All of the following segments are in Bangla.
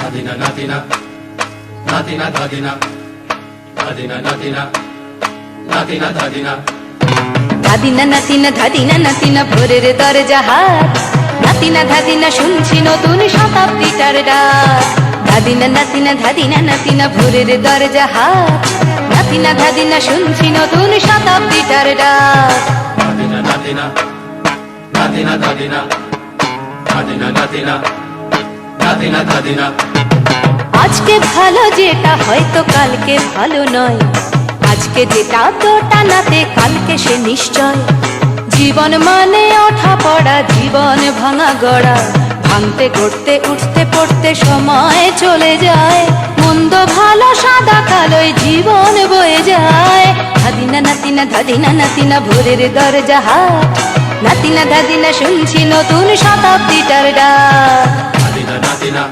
Nadina, Nadina, Nadina, Nadina, Nadina, Nadina, Nadina, Nadina. ধাদিনা নাতিনা ধাদিনা নাতিনা ভোরের দরজা হাট, নাতিনা ধাদিনা শুনছি নতুন শতাব্দীটার ডাক। ধাদিনা নাতিনা ধাদিনা নাতিনা ভোরের দরজা হাট, নাতিনা ধাদিনা শুনছি নতুন শতাব্দীটার ডাক। Nadina, Nadina, Nadina, Nadina, Nadina, Nadina, Nadina, Nadina. আজকে ভালো যেটা হয়তো কালকে ভালো নয়, আজকে যেটা তোটা নাতে কালকে সে নিশ্চয়। জীবন মানে ওঠা পড়া, জীবন ভাঙা গড়া, ভাঙতে গড়তে উঠতে পড়তে সময় চলে যায়। মন্দ ভালো সাদা কালোয় জীবন বয়ে যায়। ধাদিনা নাতিনা ধাদিনা নাতিনা ভোরের দরজা হাট, নাতিনা ধাদিনা শুনছি নতুন শতাব্দীটার ডাক। Nadina, Nadina,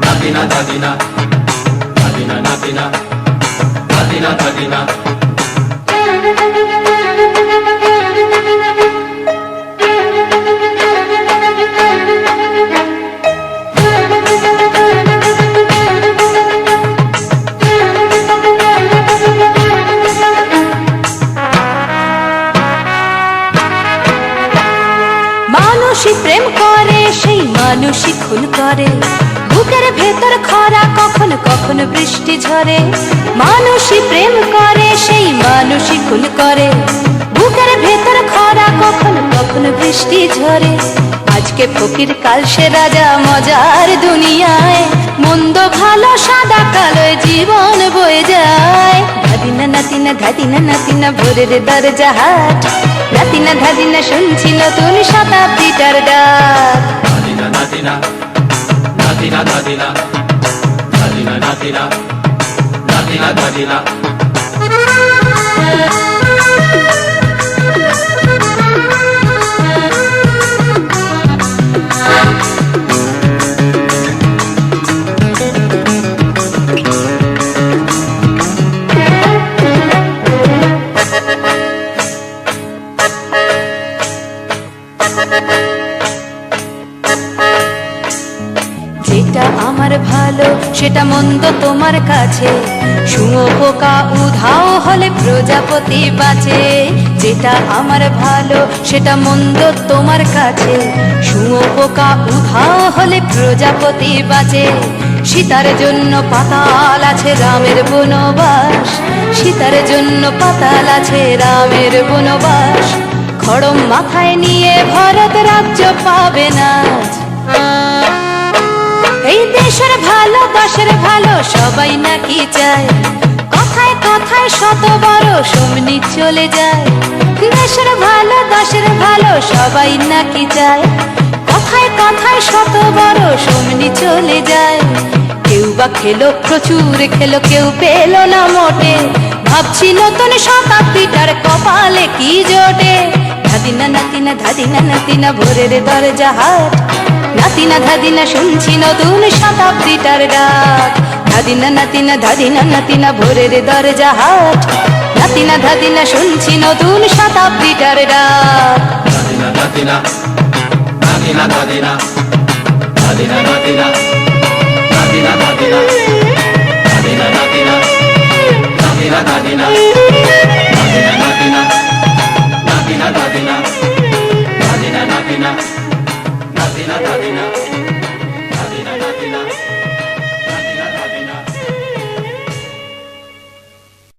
Nadina, Nadina, Nadina, Nadina, Nadina, Nadina. মানুষই প্রেম করে সেই মানুষই খুন করে, বুকের ভেতর খরা কখনো কখনো বৃষ্টি ঝরে। মানুষই প্রেম করে সেই মানুষই খুন করে, বুকের ভেতর খরা কখনো কখনো বৃষ্টি ঝরে। আজকে ফকির কাল সে রাজা মজার দুনিয়ায়, মন্দ ভালো সাদা কালোয় জীবন বয়ে যায়। ধাদিনা নাতিনা ধাদিনা নাতিনা ভোরের দরজা হাট, নাতিনা ধাদিনা শুনছি নতুন শতাব্দীটার ডাক। Nadina, Nadina, Nadina, Nadina, Nadina, Nadina, Nadina, Nadina. যেটা আমার ভালো সেটা মন্দ তোমার কাছে, শুঁয়োপোকা উধাও হলে প্রজাপতি বাঁচে। যেটা আমার ভালো সেটা মন্দ তোমার কাছে, শুঁয়োপোকা উধাও হলে প্রজাপতি বাঁচে। সীতার জন্য পাতাল আছে রামের বনবাস, সীতার জন্য পাতাল আছে রামের বনবাস। খড়ম মাথায় নিয়ে ভারত রাজ্য পাবে না। এই দেশের ভালো দশের ভালো সবাই নাকি চায়, কথায় কথায় শত বড় সমনি চলে যায়। দেশের ভালো দশের ভালো সবাই নাকি চায়, কথায় কথায় শত বড় সমনি চলে যায়। কেউ বা খেলো প্রচুর খেলো, কেউ পেল না মোটে, ভাবছি নতুন শতাব্দীটার কপালে কি জোটে। ধাদিনা নাতিনা ধাদিনা নাতিনা ভোরের দরজা হাট, নাতিনা ধাদিনা শুনছি নতুন শতাব্দীটার ডাক। ধাদিনা নাতিনা ধাদিনা নাতিনা ভোরের দরজা হাট, নাতিনা ধাদিনা শুনছি নতুন শতাব্দীটার ডাক। Nadina, Nadina, Nadina, Nadina, Nadina, Nadina, Nadina, Nadina, Nadina, Nadina, Nadina, Nadina, Nadina, Nadina, Nadina, Nadina, Nadina, Nadina, Nadina, Nadina.